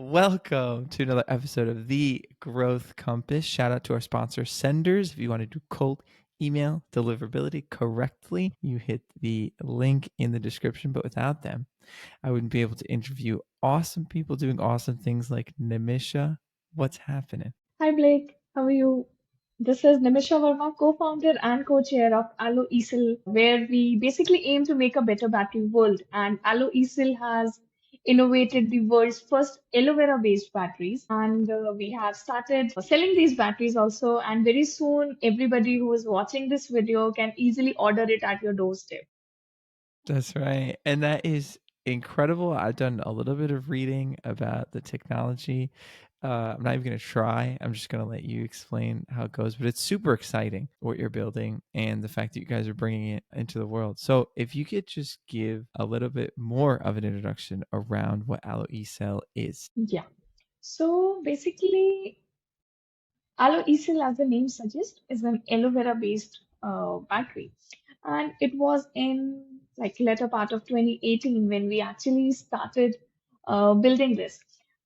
Welcome to another episode of The Growth Compass. Shout out to our sponsor, Senders. If you want to do cold email deliverability correctly, you hit the link in the description. But without them, I wouldn't be able to interview awesome people doing awesome things like Nimisha. What's happening? Hi Blake, how are you? This is Nimisha Varma, co-founder and co-chair of Aloe Ecell, where we basically aim to make a better battery world. And Aloe Ecell has innovated the world's first aloe vera based batteries, and we have started selling these batteries also. And very soon, everybody who is watching this video can easily order it at your doorstep. That's right. And that is incredible. I've done a little bit of reading about the technology. I'm not even going to try. I'm just going to let you explain how it goes. But it's super exciting what you're building and the fact that you guys are bringing it into the world. So, if you could just give a little bit more of an introduction around what Aloe Ecell is. Yeah. So basically, Aloe Ecell, as the name suggests, is an aloe vera based battery. And it was in like later part of 2018 when we actually started building this.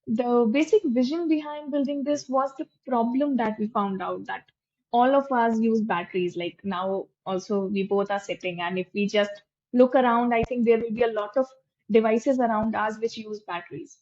The basic vision behind building this was the problem that we found out that all of us use batteries. Like now, also, we both are sitting, and if we just look around, I think there will be a lot of devices around us which use batteries.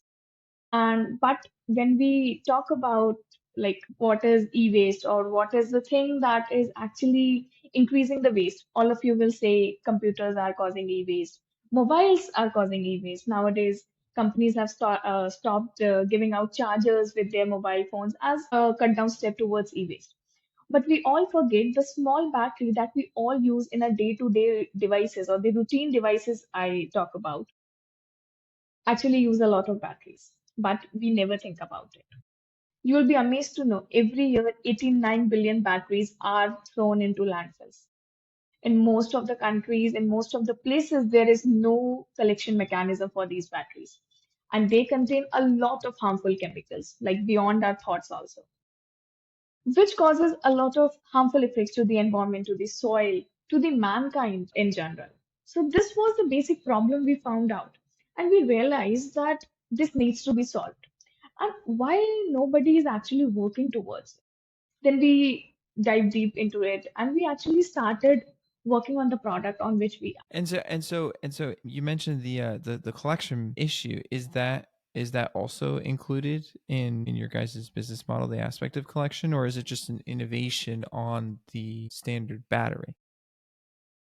And but when we talk about like what is e-waste or what is the thing that is actually increasing the waste, all of you will say computers are causing e-waste, mobiles are causing e-waste. Nowadays, companies have stopped giving out chargers with their mobile phones as a cut down step towards e-waste. But we all forget the small battery that we all use in our day-to-day devices or the routine devices I talk about actually use a lot of batteries, but we never think about it. You will be amazed to know every year 89 billion batteries are thrown into landfills. In most of the countries, in most of the places, there is no collection mechanism for these batteries. And they contain a lot of harmful chemicals, like beyond our thoughts also, which causes a lot of harmful effects to the environment, to the soil, to the mankind in general. So this was the basic problem we found out. And we realized that this needs to be solved. And why nobody is actually working towards it? Then we dive deep into it and we actually started working on the product on which we And so you mentioned the collection issue. Is that also included in your guys' business model, the aspect of collection, or is it just an innovation on the standard battery?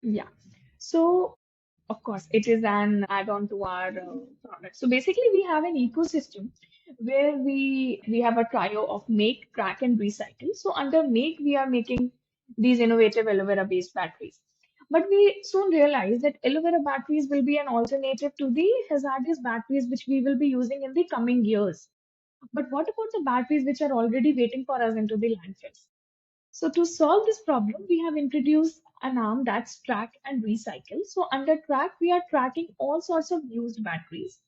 Yeah. So, of course, it is an add-on to our product. So basically, we have an ecosystem where we have a trio of make, track, and recycle. So under make, we are making these innovative aloe vera-based batteries. But we soon realized that aloe vera batteries will be an alternative to the hazardous batteries which we will be using in the coming years. But what about the batteries which are already waiting for us into the landfills? So to solve this problem, we have introduced an arm that's track and recycle. So under track, we are tracking all sorts of used batteries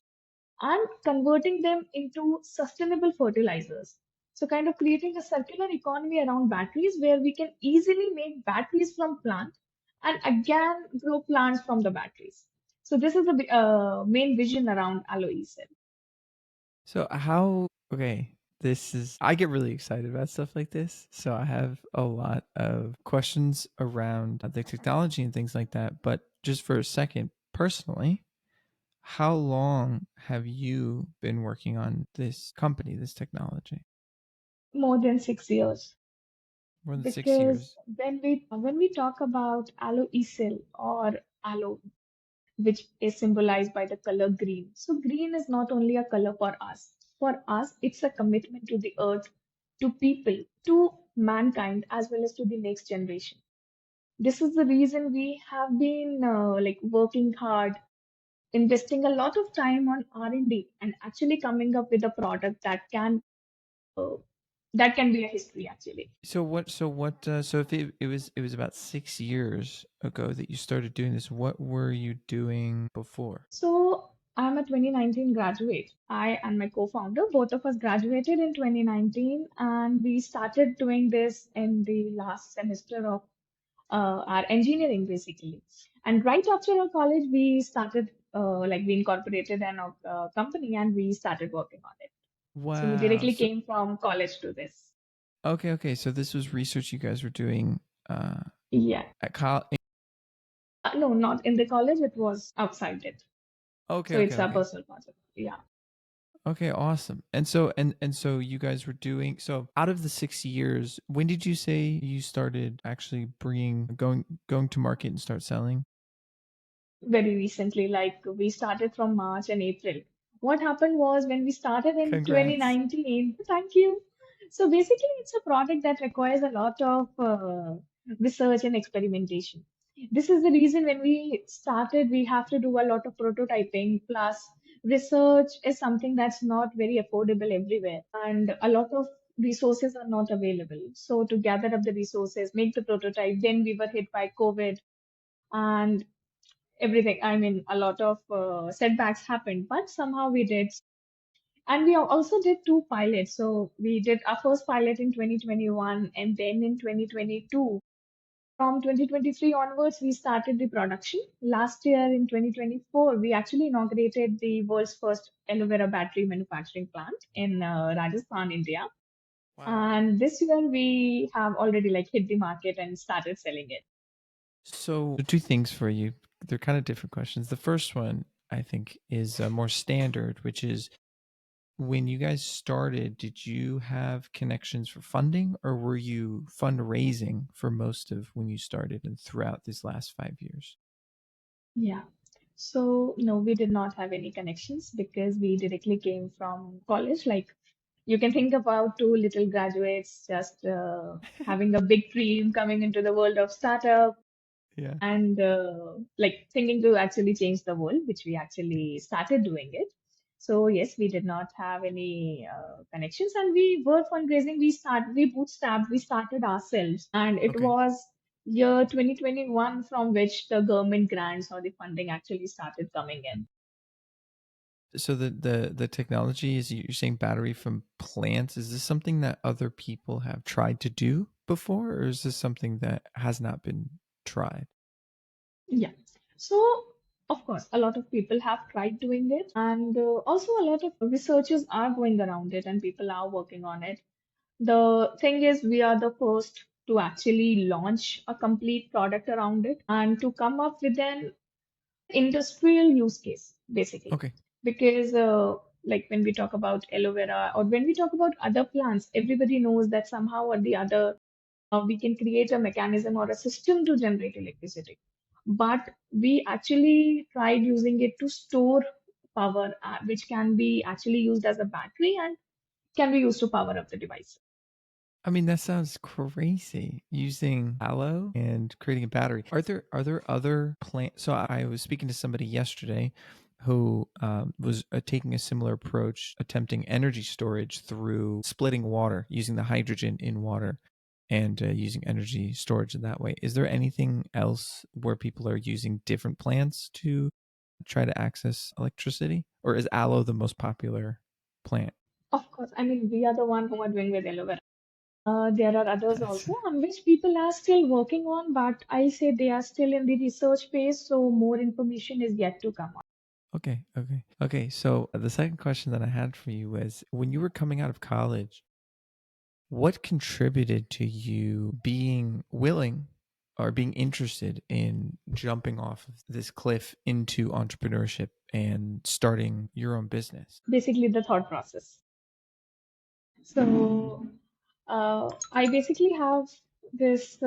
and converting them into sustainable fertilizers. So kind of creating a circular economy around batteries where we can easily make batteries from plant and again grow plants from the batteries. So this is the main vision around Aloe Cell. So how okay, this is I get really excited about stuff like this. So I have a lot of questions around the technology and things like that. But just for a second, personally, how long have you been working on this company, this technology? More than 6 years. More than six Because years. when we talk about aloe ecell or aloe, which is symbolized by the color green. So green is not only a color for us. For us, it's a commitment to the earth, to people, to mankind, as well as to the next generation. This is the reason we have been like working hard, investing a lot of time on R&D, and actually coming up with a product uh, that can be a history actually. So if it was about 6 years ago that you started doing this, what were you doing before? So I'm a 2019 graduate. I and my co-founder, both of us graduated in 2019, and we started doing this in the last semester of our engineering, basically. And right after our college, we started, like, we incorporated an company and we started working on it. So we Wow. directly So came from college to this. okay, okay. So this was research you guys were doing uh, Yeah. at college. No, not in the college. It was outside it. Okay, So okay, it's a okay. personal project. Yeah. Okay, awesome. And so you guys were doing so out of the 6 years, when did you say you started actually bringing going to market and start selling? Very recently, like we started from March and April. What happened was when we started in Congrats. 2019, thank you. So basically, it's a product that requires a lot of research and experimentation. This is the reason when we started, we have to do a lot of prototyping. Plus, research is something that's not very affordable everywhere, and a lot of resources are not available. So to gather up the resources, make the prototype, then we were hit by COVID and everything. I mean, a lot of setbacks happened, but somehow we did. And we also did two pilots. So we did our first pilot in 2021 and then in 2022. From 2023 onwards, we started the production. Last year in 2024, we actually inaugurated the world's first aloe vera battery manufacturing plant in Rajasthan, India. Wow. And this year we have already like hit the market and started selling it. So, two things for you. They're kind of different questions. The first one, I think, is more standard, which is when you guys started, did you have connections for funding or were you fundraising for most of when you started and throughout these last 5 years? Yeah. So, no, we did not have any connections because we directly came from college. Like, you can think about two little graduates just having a big dream coming into the world of startup Yeah. and like thinking to actually change the world, which we actually started doing it. So yes, we did not have any connections, and we were fundraising. We bootstrapped, we started ourselves, and it Okay. was year 2021 from which the government grants or the funding actually started coming in. So the technology is you're saying battery from plants. Is this something that other people have tried to do before, or is this something that has not been tried? Yeah. So, of course, a lot of people have tried doing it, and also a lot of researchers are going around it, and people are working on it. The thing is, we are the first to actually launch a complete product around it and to come up with an industrial use case, basically. Okay. Because, like when we talk about aloe vera or when we talk about other plants, everybody knows that somehow or the other we can create a mechanism or a system to generate electricity. But we actually tried using it to store power, which can be actually used as a battery and can be used to power up the device. I mean, that sounds crazy. Using aloe and creating a battery. Are there other plants? So I was speaking to somebody yesterday who was taking a similar approach, attempting energy storage through splitting water, using the hydrogen in water, and using energy storage in that way. Is there anything else where people are using different plants to try to access electricity, or is aloe the most popular plant? Of course, I mean, we are the one who are doing with aloe vera. There are others That's also on which people are still working on, but I say they are still in the research phase, so more information is yet to come on. okay, okay, okay. So the second question that I had for you was when you were coming out of college, what contributed to you being willing or being interested in jumping off of this cliff into entrepreneurship and starting your own business? Basically, the thought process. So, I basically have this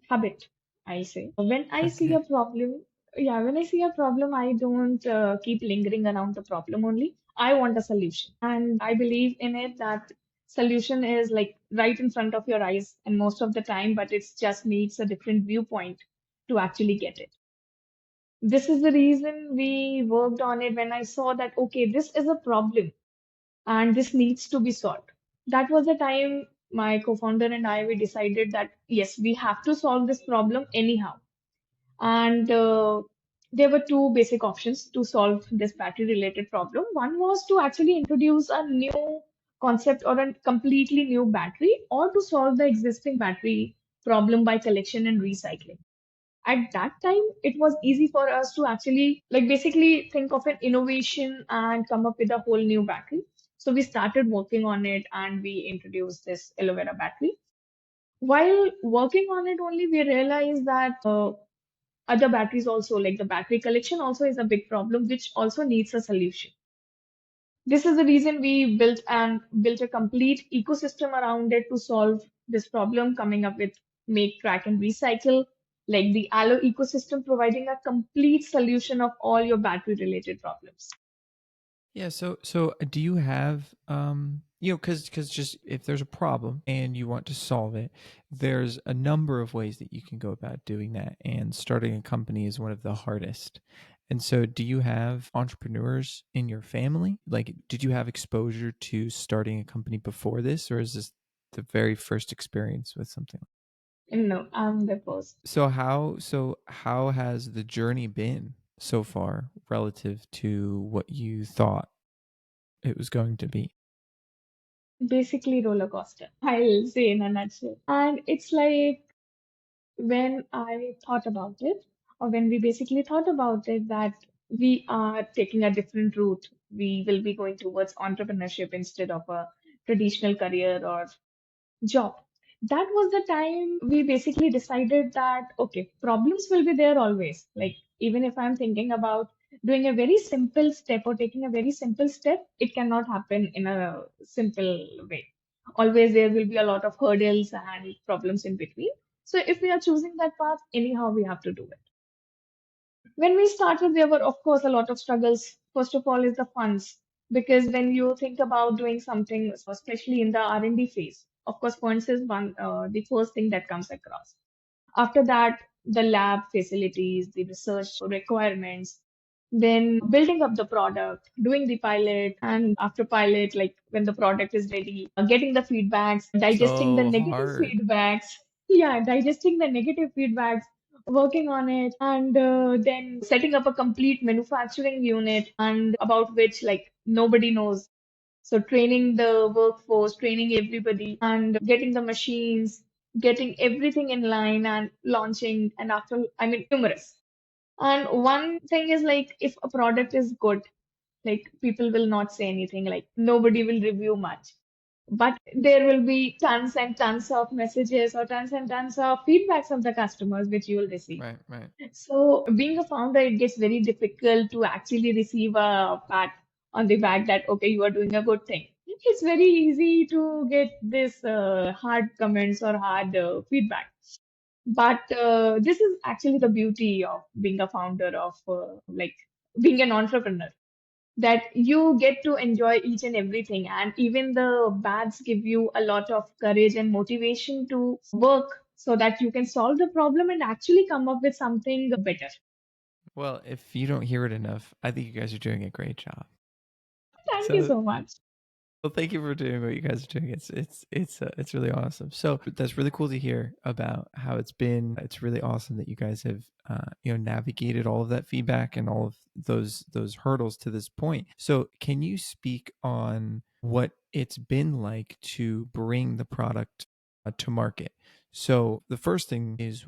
habit, I say. When I see a Okay. problem, yeah, when I see a problem, I don't keep lingering around the problem only. I want a solution. And I believe in it that solution is like right in front of your eyes and most of the time, but it just needs a different viewpoint to actually get it. This is the reason we worked on it when I saw that, okay, this is a problem and this needs to be solved. That was the time my co-founder and I we decided that yes, we have to solve this problem anyhow. And there were two basic options to solve this battery-related problem. One was to actually introduce a new concept or a completely new battery, or to solve the existing battery problem by collection and recycling. At that time, it was easy for us to actually like basically think of an innovation and come up with a whole new battery. So we started working on it and we introduced this aloe vera battery. While working on it only, we realized that other batteries also, like the battery collection also is a big problem, which also needs a solution. This is the reason we built a complete ecosystem around it to solve this problem, coming up with make, track, and recycle, like the Aloe ecosystem, providing a complete solution of all your battery related problems. Yeah, so do you have cuz just if there's a problem and you want to solve it, there's a number of ways that you can go about doing that, and starting a company is one of the hardest. And so do you have entrepreneurs in your family? Like, did you have exposure to starting a company before this, or is this the very first experience with something? No, I'm the first. So how has the journey been so far relative to what you thought it was going to be? Basically, roller coaster, I'll say in a nutshell. And it's like when I thought about it, or when we basically thought about it, that we are taking a different route. We will be going towards entrepreneurship instead of a traditional career or job. That was the time we basically decided that, okay, problems will be there always. Like, even if I'm thinking about doing a very simple step or taking a very simple step, it cannot happen in a simple way. Always there will be a lot of hurdles and problems in between. So if we are choosing that path, anyhow, we have to do it. When we started, there were, of course, a lot of struggles. First of all, is the funds, because when you think about doing something, especially in the R&D phase, of course, funds is the first thing that comes across. After that, the lab facilities, the research requirements, then building up the product, doing the pilot, and after pilot, like when the product is ready, getting the feedbacks, digesting the So negative hard. feedbacks. Yeah, digesting the negative feedbacks, working on it, and then setting up a complete manufacturing unit, and about which like nobody knows. So training the workforce, training everybody, and getting the machines, getting everything in line and launching. And after, I mean, numerous. And one thing is like, if a product is good, like people will not say anything, like nobody will review much. But there will be tons and tons of messages or tons and tons of feedbacks of the customers which you will receive. Right, right. So being a founder, it gets very difficult to actually receive a pat on the back that, okay, you are doing a good thing. It's very easy to get this hard comments or hard feedback. But this is actually the beauty of being a founder of like being an entrepreneur, that you get to enjoy each and everything. And even the bads give you a lot of courage and motivation to work so that you can solve the problem and actually come up with something better. Well, if you don't hear it enough, I think you guys are doing a great job. Thank you So, so much. well, thank you for doing what you guys are doing. It's really awesome. So that's really cool to hear about how it's been. It's really awesome that you guys have navigated all of that feedback and all of those hurdles to this point. So can you speak on what it's been like to bring the product to market? So the first thing is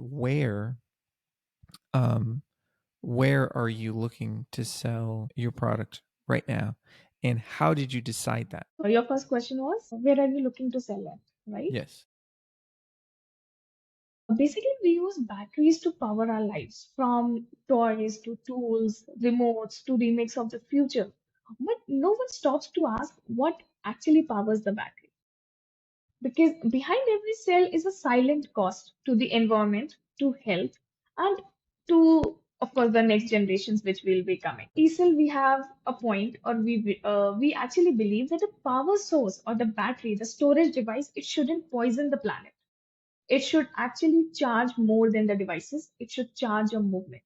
um where are you looking to sell your product right now? And how did you decide that? Your first question was, where are you looking to sell it, right? Yes. Basically, we use batteries to power our lives, from toys to tools, remotes to remakes of the future. But no one stops to ask what actually powers the battery. Because behind every cell is a silent cost to the environment, to health, and to, of course, the next generations which will be coming. ECell, we have a point, or we actually believe that the power source or the battery, the storage device, it shouldn't poison the planet. It should actually charge more than the devices. It should charge your movement.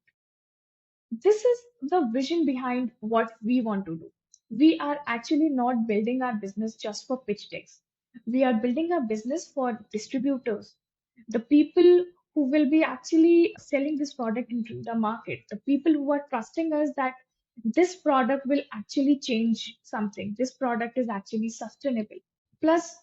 This is the vision behind what we want to do. We are actually not building our business just for pitch decks. We are building a business for distributors, the people who will be actually selling this product into the market, the people who are trusting us that this product will actually change something. This product is actually sustainable. Plus,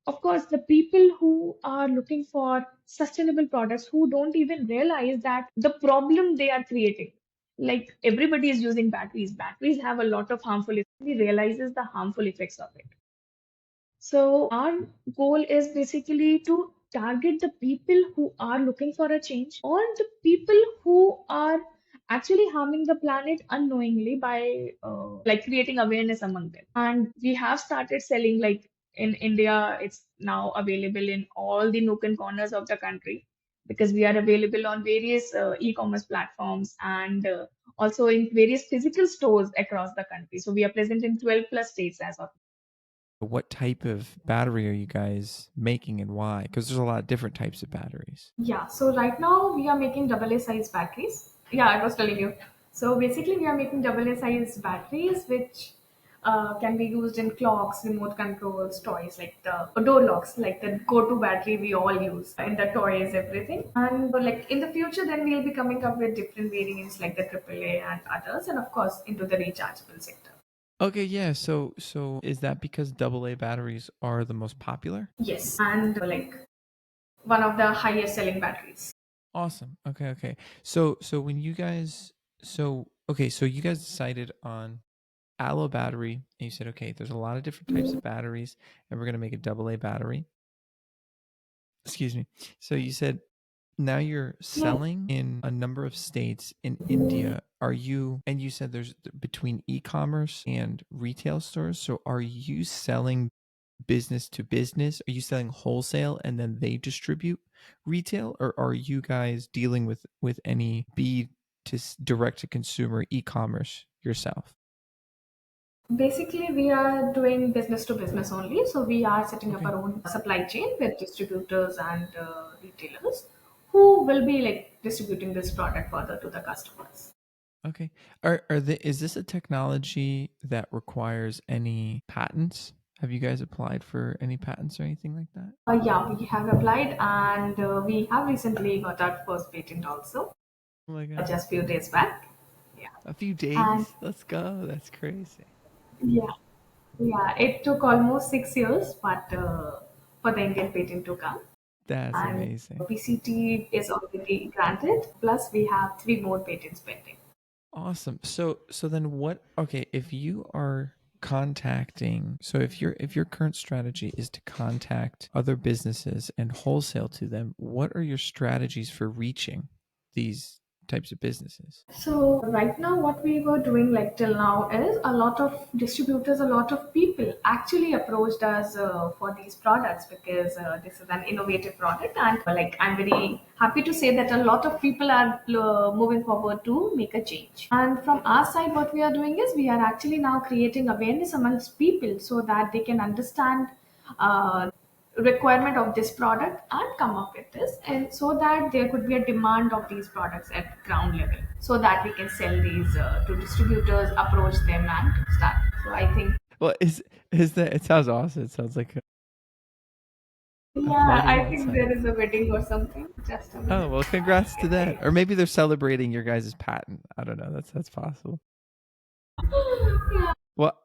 of course, the people who are looking for sustainable products, who don't even realize that the problem they are creating. like everybody is using batteries. Batteries have a lot of harmful effects. He realizes the harmful effects of it. So our goal is basically to target the people who are looking for a change, or the people who are actually harming the planet unknowingly by like creating awareness among them. And we have started selling, like in India, it's now available in all the nook and corners of the country, because we are available on various e-commerce platforms, and also in various physical stores across the country. So we are present in 12 plus states as of. What type of battery are you guys making and why? Because there's a lot of different types of batteries. Yeah, so right now we are making double A size batteries. Yeah, I was telling you. So basically, we are making double A size batteries, which can be used in clocks, remote controls, toys like the door locks, like the go-to battery we all use in the toys, everything. And like in the future, then we'll be coming up with different variants like the AAA and others, and of course into the rechargeable sector. Okay, yeah. So is that because AA batteries are the most popular? Yes, and like one of the highest selling batteries. Awesome. Okay, okay. So when you guys so you guys decided on aloe battery and you said, okay, there's a lot of different types of batteries and we're gonna make a AA battery. Excuse me. So you said now you're selling in a number of states in India. Are you, and you said there's between e-commerce and retail stores. So are you selling business to business? Are you selling wholesale and then they distribute retail, or are you guys dealing with any B to direct to consumer e-commerce yourself? Basically, we are doing business to business only. So we are setting up Okay. our own supply chain with distributors and retailers who will be like distributing this product further to the customers. Okay. Is this a technology that requires any patents? Have you guys applied for any patents or anything like that? Yeah, we have applied, and we have recently got our first patent also, Oh my god. just few days back. Yeah, A few and days? Let's go. That's crazy. yeah, yeah, it took almost 6 years, but for the Indian patent to come. That's And amazing. PCT is already granted. Plus, we have three more patents pending. Awesome. So then what, okay, if you are contacting, so if your current strategy is to contact other businesses and wholesale to them, what are your strategies for reaching these types of businesses? So right now, what we were doing like till now is a lot of distributors, a lot of people actually approached us for these products because this is an innovative product, and like I'm very happy to say that a lot of people are moving forward to make a change. And from our side, what we are doing is we are actually now creating awareness amongst people so that they can understand. Requirement of this product and come up with this, and so that there could be a demand of these products at ground level so that we can sell these to distributors, approach them and start. So I think, Well, is that, it sounds awesome. It sounds like a yeah, party I think outside. there is a wedding or something. Just a Oh, minute. well, congrats to that. Or maybe they're celebrating your guys' patent. I don't know. That's possible. Yeah. Well,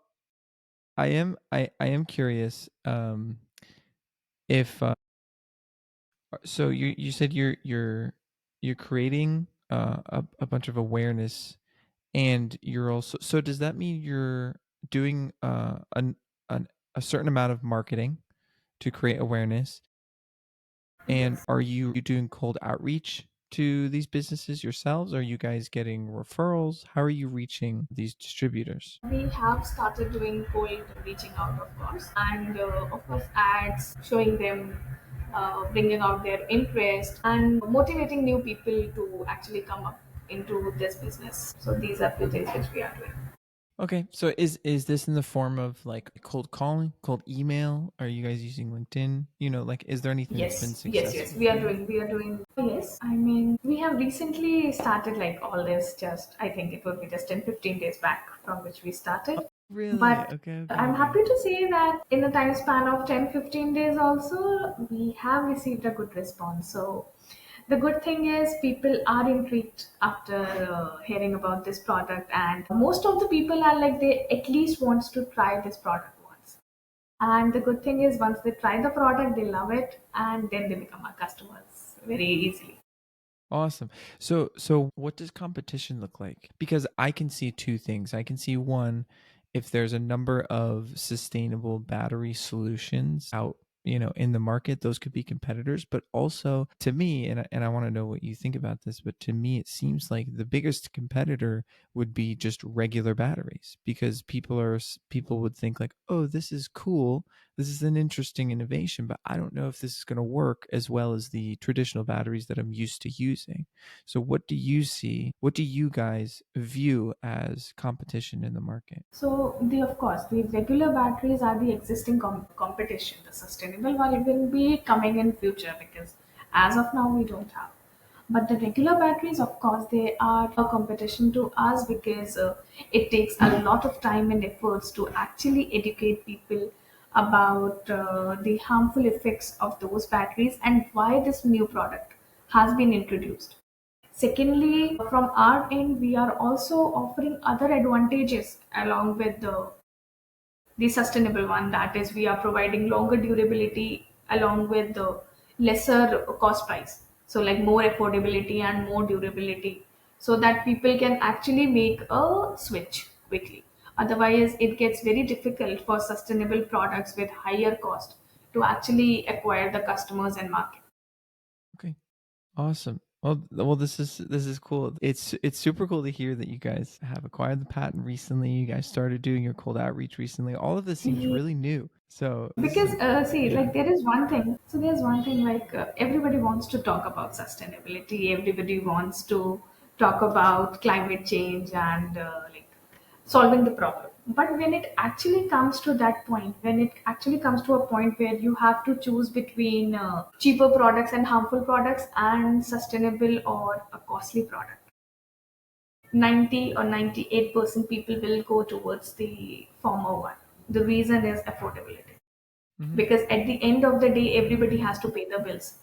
I am curious if so you said you're creating a bunch of awareness and you're also, so does that mean you're doing an a certain amount of marketing to create awareness, and Yes. are you doing cold outreach to these businesses yourselves? Are you guys getting referrals? How are you reaching these distributors? We have started doing cold reaching out, of course, and of course, ads showing them, bringing out their interest, and motivating new people to actually come up into this business. So these are few things which we are doing. Okay, so is this in the form of like cold calling, cold email? Are you guys using LinkedIn? You know, like is there anything that's been Yes, yes, successful yes. for you? We are doing. Yes, I mean, we have recently started like all this. Just I think it would be just 10-15 days back from which we started. Really? But Okay, okay, I'm okay. happy to say that in a time span of 10-15 days also, we have received a good response. So the good thing is people are intrigued after hearing about this product, and most of the people are like they at least wants to try this product once. And the good thing is once they try the product, they love it, and then they become our customers very easily. Awesome. So what does competition look like? Because I can see two things. I can see one, if there's a number of sustainable battery solutions out, in the market, those could be competitors, but also to me, and I want to know what you think about this, but to me it seems like the biggest competitor would be just regular batteries because people would think like, "Oh, this is cool. This is an interesting innovation, but I don't know if this is going to work as well as the traditional batteries that I'm used to using." So, what do you see? What do you guys view as competition in the market? So the of course the regular batteries are the existing competition. The sustainable one will be coming in future because as of now we don't have. But the regular batteries, of course, they are a competition to us because it takes a lot of time and efforts to actually educate people about the harmful effects of those batteries and why this new product has been introduced. Secondly, from our end, we are also offering other advantages along with the sustainable one. That is, we are providing longer durability along with the lesser cost price. So, like more affordability and more durability, so that people can actually make a switch quickly. Otherwise, it gets very difficult for sustainable products with higher cost to actually acquire the customers and market. Okay, awesome. Well, this is cool. It's super cool to hear that you guys have acquired the patent recently. You guys started doing your cold outreach recently. All of this seems really new. So this Because is, see, yeah. like there is one thing. So there's one thing like everybody wants to talk about sustainability. Everybody wants to talk about climate change and like solving the problem. But when it actually comes to that point, when it actually comes to a point where you have to choose between cheaper products and harmful products and sustainable or a costly product, 90 or 98% people will go towards the former one. The reason is affordability, Hmm. because at the end of the day everybody has to pay the bills.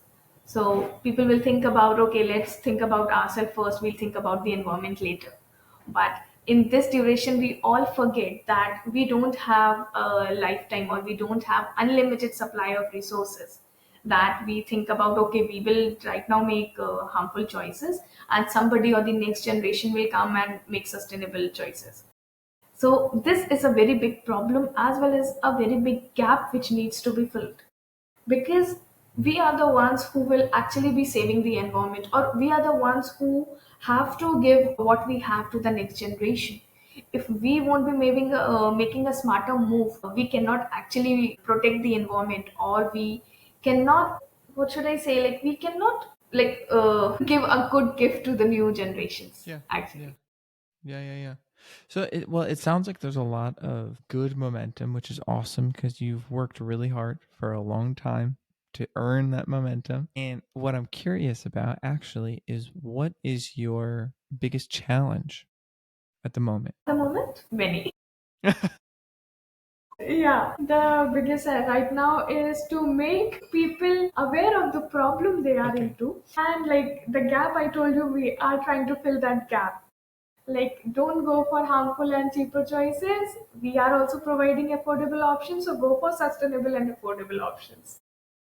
So people will think about, okay, let's think about ourselves first, we'll think about the environment later. But in this duration we all forget that we don't have a lifetime or we don't have unlimited supply of resources, that we think about, okay, we will right now make harmful choices and somebody or the next generation will come and make sustainable choices. So this is a very big problem as well as a very big gap which needs to be filled, because we are the ones who will actually be saving the environment, or we are the ones who have to give what we have to the next generation. If we won't be making a smarter move, we cannot actually protect the environment, or we cannot, what should I say, like we cannot like give a good gift to the new generations Yeah. Yeah. actually. Yeah, yeah, yeah. So it sounds like there's a lot of good momentum, which is awesome because you've worked really hard for a long time to earn that momentum. And what I'm curious about actually is what is your biggest challenge at the moment? At the moment, many. Yeah, the biggest right now is to make people aware of the problem they are Okay. into. And like the gap I told you, we are trying to fill that gap. Like, don't go for harmful and cheaper choices. We are also providing affordable options, so go for sustainable and affordable options.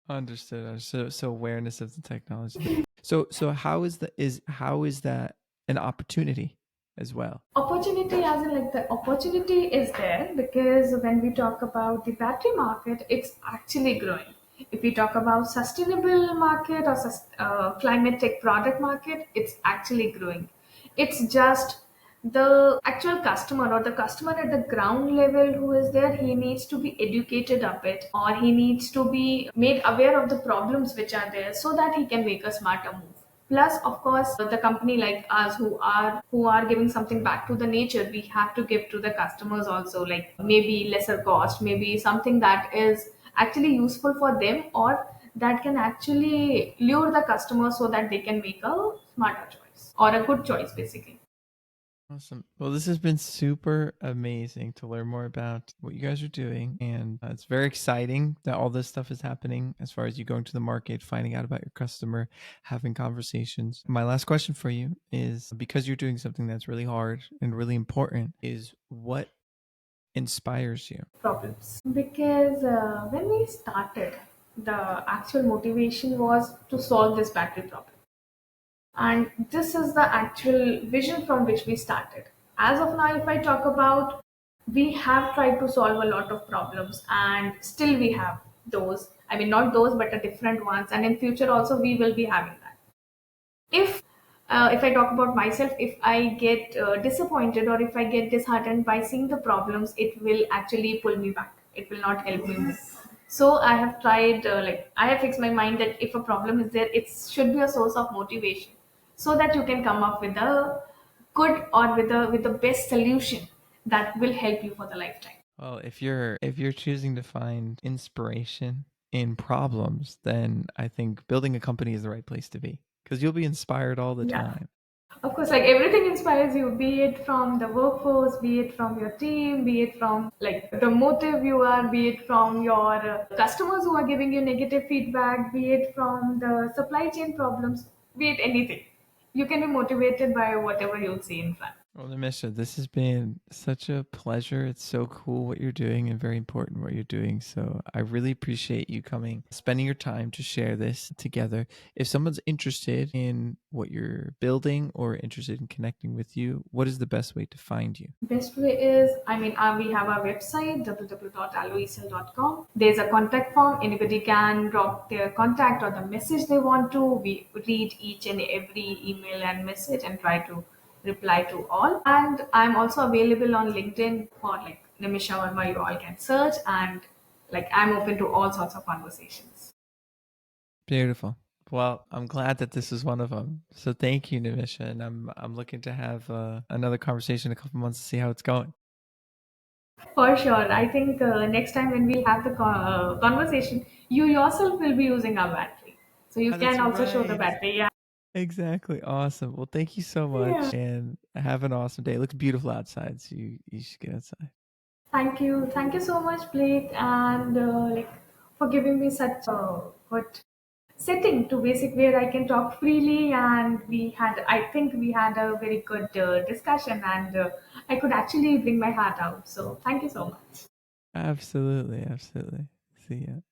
Understood. So awareness of the technology. So how is that an opportunity as well? Opportunity, as in like the opportunity is there, because when we talk about the battery market, it's actually growing. If we talk about sustainable market or climate tech product market, it's actually growing. It's just the actual customer or the customer at the ground level who is there, he needs to be educated a bit, or he needs to be made aware of the problems which are there so that he can make a smarter move. Plus, of course, the company like us who are giving something back to the nature, we have to give to the customers also, like maybe lesser cost, maybe something that is actually useful for them, or that can actually lure the customer so that they can make a smarter choice or a good choice basically. Awesome. Well, this has been super amazing to learn more about what you guys are doing. And it's very exciting that all this stuff is happening as far as you going to the market, finding out about your customer, having conversations. My last question for you is, because you're doing something that's really hard and really important, is what inspires you? Problems, because when we started, the actual motivation was to solve this battery problem. And this is the actual vision from which we started. As of now, if I talk about, we have tried to solve a lot of problems and still we have those. I mean, not those, but the different ones. And in future also, we will be having that. If if I talk about myself, if I get disappointed or if I get disheartened by seeing the problems, it will actually pull me back, it will not help me move. So I have tried, like I have fixed my mind that if a problem is there, it should be a source of motivation, so that you can come up with a good or with the best solution that will help you for the lifetime. Well, if you're choosing to find inspiration in problems, then I think building a company is the right place to be because you'll be inspired all the Yeah. time. Of course, like everything inspires you, be it from the workforce, be it from your team, be it from like the motive you are, be it from your customers who are giving you negative feedback, be it from the supply chain problems, be it anything. You can be motivated by whatever you'll see in front. Well, Nimisha, this has been such a pleasure. It's so cool what you're doing and very important what you're doing. So I really appreciate you coming, spending your time to share this together. If someone's interested in what you're building or interested in connecting with you, what is the best way to find you? Best way is, I mean, we have our website www.aloecell.com. There's a contact form. Anybody can drop their contact or the message they want to. We read each and every email and message and try to reply to all. And I'm also available on LinkedIn for like Nimisha Varma. You all can search, and like I'm open to all sorts of conversations. Beautiful. Well, I'm glad that this is one of them. So thank you, Nimisha, and I'm looking to have another conversation in a couple months to see how it's going. For sure. I think next time when we have the conversation, you yourself will be using our battery. So you Ah, that's can also show the right. battery. Yeah. Exactly. Awesome. Well, thank you so Yeah. much and have an awesome day. It looks beautiful outside, so you should get outside. Thank you. Thank you so much, Blake, and like for giving me such a good setting to basic where I can talk freely. And I think we had a very good discussion, and I could actually bring my heart out. So thank you so much. Absolutely. Absolutely. See ya.